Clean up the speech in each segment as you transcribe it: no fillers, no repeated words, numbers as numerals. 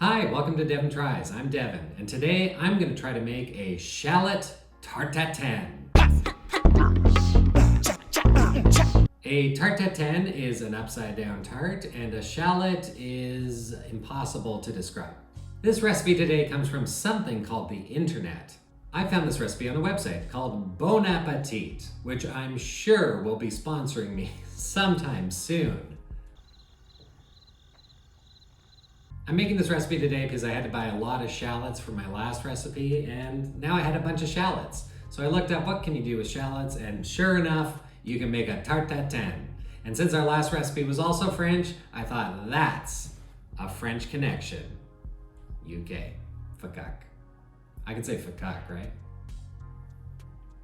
Hi, welcome to Devin Tries. I'm Devin, and today I'm going to try to make a Shallot Tarte Tatin. A tarte tatin is an upside down tart, and a shallot is impossible to describe. This recipe today comes from something called the internet. I found this recipe on a website called Bon Appetit, which I'm sure will be sponsoring me sometime soon. I'm making this recipe today because I had to buy a lot of shallots for my last recipe, and now I had a bunch of shallots. So I looked up what can you do with shallots, and sure enough, you can make a tarte tatin. And since our last recipe was also French, I thought that's a French connection. UK. Fakak. I can say fakak, right?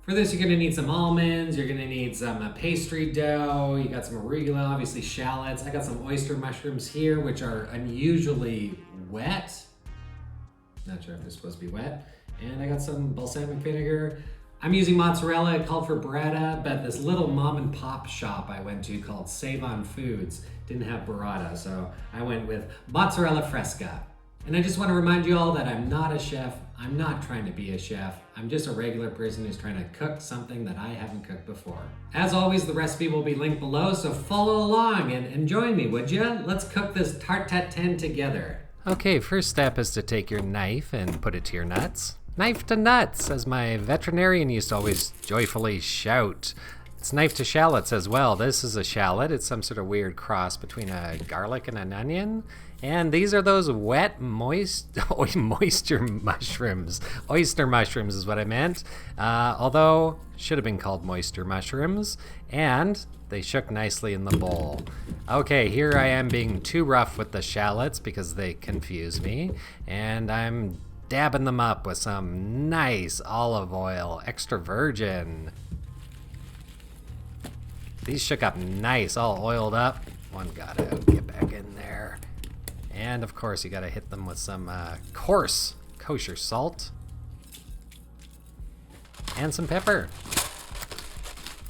For this, you're gonna need some almonds, you're gonna need some pastry dough, you got some arugula, obviously shallots. I got some oyster mushrooms here, which are unusually wet. Not sure if they're supposed to be wet. And I got some balsamic vinegar. I'm using mozzarella. It called for burrata, but this little mom and pop shop I went to called Save On Foods didn't have burrata, so I went with mozzarella fresca. And I just want to remind you all that I'm not a chef. I'm not trying to be a chef. I'm just a regular person who's trying to cook something that I haven't cooked before. As always, the recipe will be linked below, so follow along and join me, would you? Let's cook this tarte tatin together. Okay, first step is to take your knife and put it to your nuts. Knife to nuts, as my veterinarian used to always joyfully shout. It's knife to shallots as well. This is a shallot. It's some sort of weird cross between a garlic and an onion. And these are those wet, moisture mushrooms. Oyster mushrooms is what I meant. Although, should have been called moisture mushrooms. And they shook nicely in the bowl. Okay, here I am being too rough with the shallots because they confuse me. And I'm dabbing them up with some nice olive oil, extra virgin. These shook up nice, all oiled up. One gotta get back in there. And of course you gotta hit them with some coarse kosher salt. And some pepper.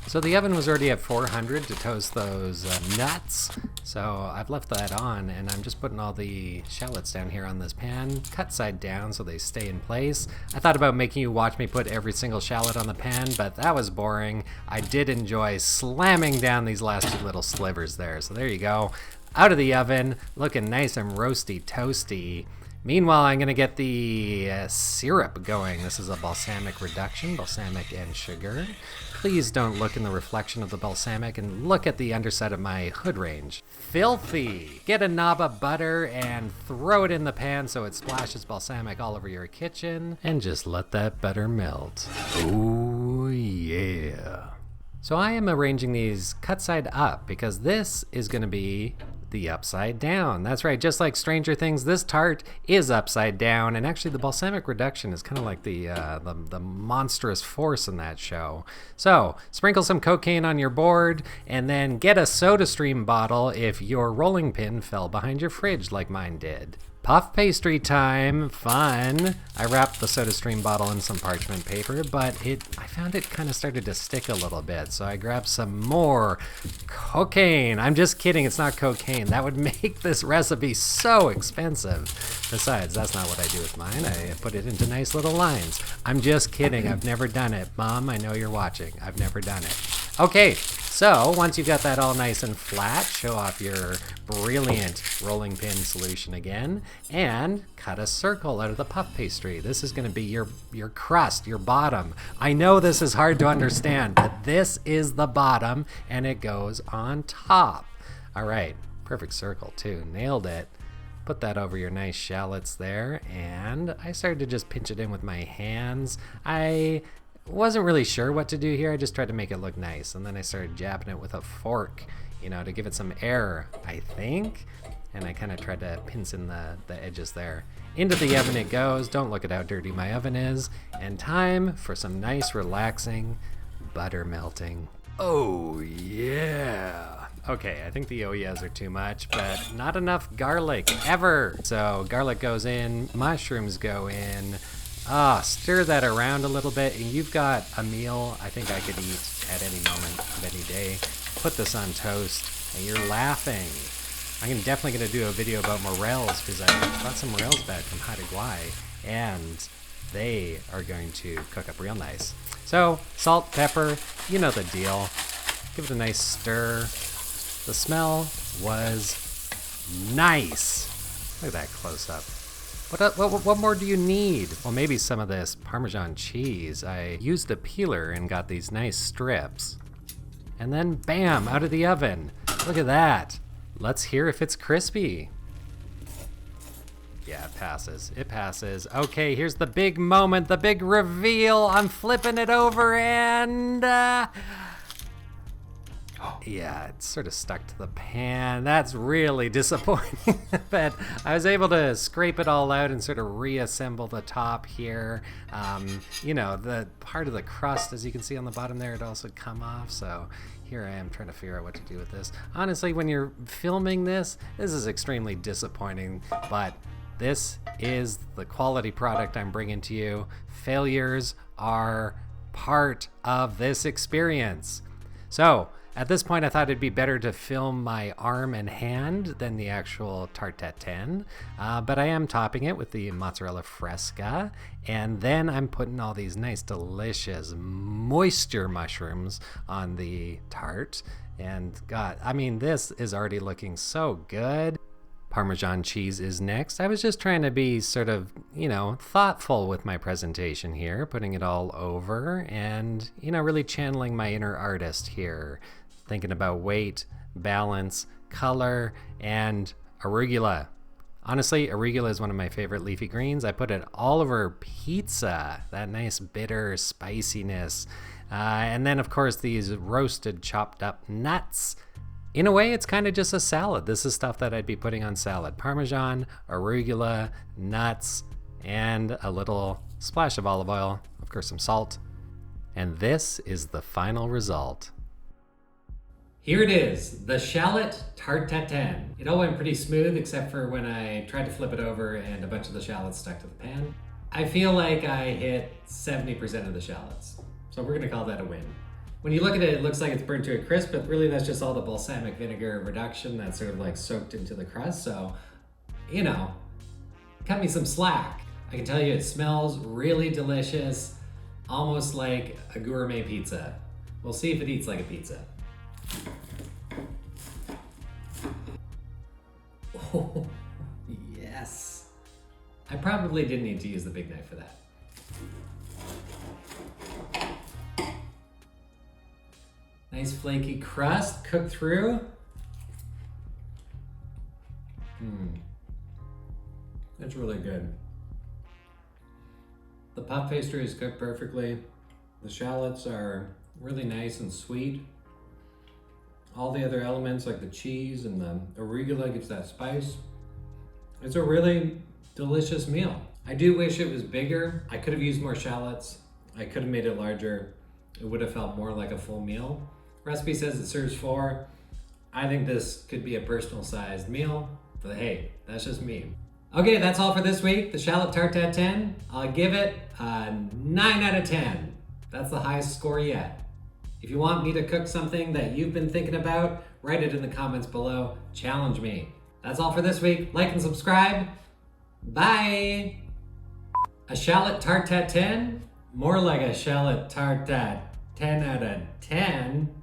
So the oven was already at 400 to toast those nuts. So I've left that on, and I'm just putting all the shallots down here on this pan, cut side down so they stay in place. I thought about making you watch me put every single shallot on the pan, but that was boring. I did enjoy slamming down these last two little slivers there. So there you go. Out of the oven, looking nice and roasty toasty. Meanwhile, I'm gonna get the syrup going. This is a balsamic reduction, balsamic and sugar. Please don't look in the reflection of the balsamic and look at the underside of my hood range. Filthy! Get a knob of butter and throw it in the pan so it splashes balsamic all over your kitchen. And just let that butter melt. Oh yeah. So I am arranging these cut side up because this is gonna be the upside down. That's right, just like Stranger Things, this tart is upside down, and actually the balsamic reduction is kind of like the monstrous force in that show. So sprinkle some cocaine on your board, and then get a SodaStream bottle if your rolling pin fell behind your fridge like mine did. Puff pastry time, fun. I wrapped the SodaStream bottle in some parchment paper, but I found it kind of started to stick a little bit, so I grabbed some more cocaine. I'm just kidding, it's not cocaine. That would make this recipe so expensive. Besides, that's not what I do with mine. I put it into nice little lines. I'm just kidding, I've never done it. Mom, I know you're watching. I've never done it. Okay, so once you've got that all nice and flat, show off your brilliant rolling pin solution again, and cut a circle out of the puff pastry. This is gonna be your crust, your bottom. I know this is hard to understand, but this is the bottom, and it goes on top. All right, perfect circle too, nailed it. Put that over your nice shallots there, and I started to just pinch it in with my hands. I wasn't really sure what to do here. I just tried to make it look nice, and then I started jabbing it with a fork, you know, to give it some air, I think. And I kind of tried to pinch in the edges there. Into the oven it goes. Don't look at how dirty my oven is. And time for some nice relaxing butter melting. Oh yeah. Okay, I think the oh yeahs are too much, but not enough garlic ever. So garlic goes in, mushrooms go in. Stir that around a little bit, and you've got a meal I think I could eat at any moment of any day. Put this on toast, and you're laughing. I'm definitely going to do a video about morels because I brought some morels back from Hawaii, and they are going to cook up real nice. So, salt, pepper, you know the deal. Give it a nice stir. The smell was nice. Look at that close up. What more do you need? Well, maybe some of this Parmesan cheese. I used a peeler and got these nice strips. And then bam, out of the oven. Look at that. Let's hear if it's crispy. Yeah, it passes. It passes. Okay, here's the big moment, the big reveal. I'm flipping it over and... yeah, it's sort of stuck to the pan. That's really disappointing. But I was able to scrape it all out and sort of reassemble the top here. You know, the part of the crust, as you can see on the bottom there, it also come off. So here I am trying to figure out what to do with this. Honestly, when you're filming this is extremely disappointing, but this is the quality product I'm bringing to you. Failures are part of this experience. So, at this point, I thought it'd be better to film my arm and hand than the actual tarte tatin, but I am topping it with the mozzarella fresca, and then I'm putting all these nice, delicious moisture mushrooms on the tart, and God, I mean, this is already looking so good. Parmesan cheese is next. I was just trying to be sort of, you know, thoughtful with my presentation here, putting it all over and, you know, really channeling my inner artist here, thinking about weight, balance, color, and arugula. Honestly, arugula is one of my favorite leafy greens. I put it all over pizza, that nice bitter spiciness. And then, of course, these roasted, chopped up nuts. In a way, it's kind of just a salad. This is stuff that I'd be putting on salad. Parmesan, arugula, nuts, and a little splash of olive oil, of course some salt. And this is the final result. Here it is, the Shallot Tarte Tatin. It all went pretty smooth except for when I tried to flip it over and a bunch of the shallots stuck to the pan. I feel like I hit 70% of the shallots, so we're gonna call that a win. When you look at it, it looks like it's burnt to a crisp, but really that's just all the balsamic vinegar reduction that's sort of like soaked into the crust. So, you know, cut me some slack. I can tell you it smells really delicious, almost like a gourmet pizza. We'll see if it eats like a pizza. Oh, yes. I probably didn't need to use the big knife for that. Nice flaky crust cooked through. That's really good. The puff pastry is cooked perfectly. The shallots are really nice and sweet. All the other elements like the cheese and the arugula gives that spice. It's a really delicious meal. I do wish it was bigger. I could have used more shallots. I could have made it larger. It would have felt more like a full meal. Recipe says it serves 4. I think this could be a personal sized meal, but hey, that's just me. Okay, that's all for this week. The Shallot Tarte Tatin. I'll give it a 9 out of 10. That's the highest score yet. If you want me to cook something that you've been thinking about, write it in the comments below. Challenge me. That's all for this week. Like and subscribe. Bye. A Shallot Tarte Tatin? More like a Shallot Tarte Tat 10 out of 10.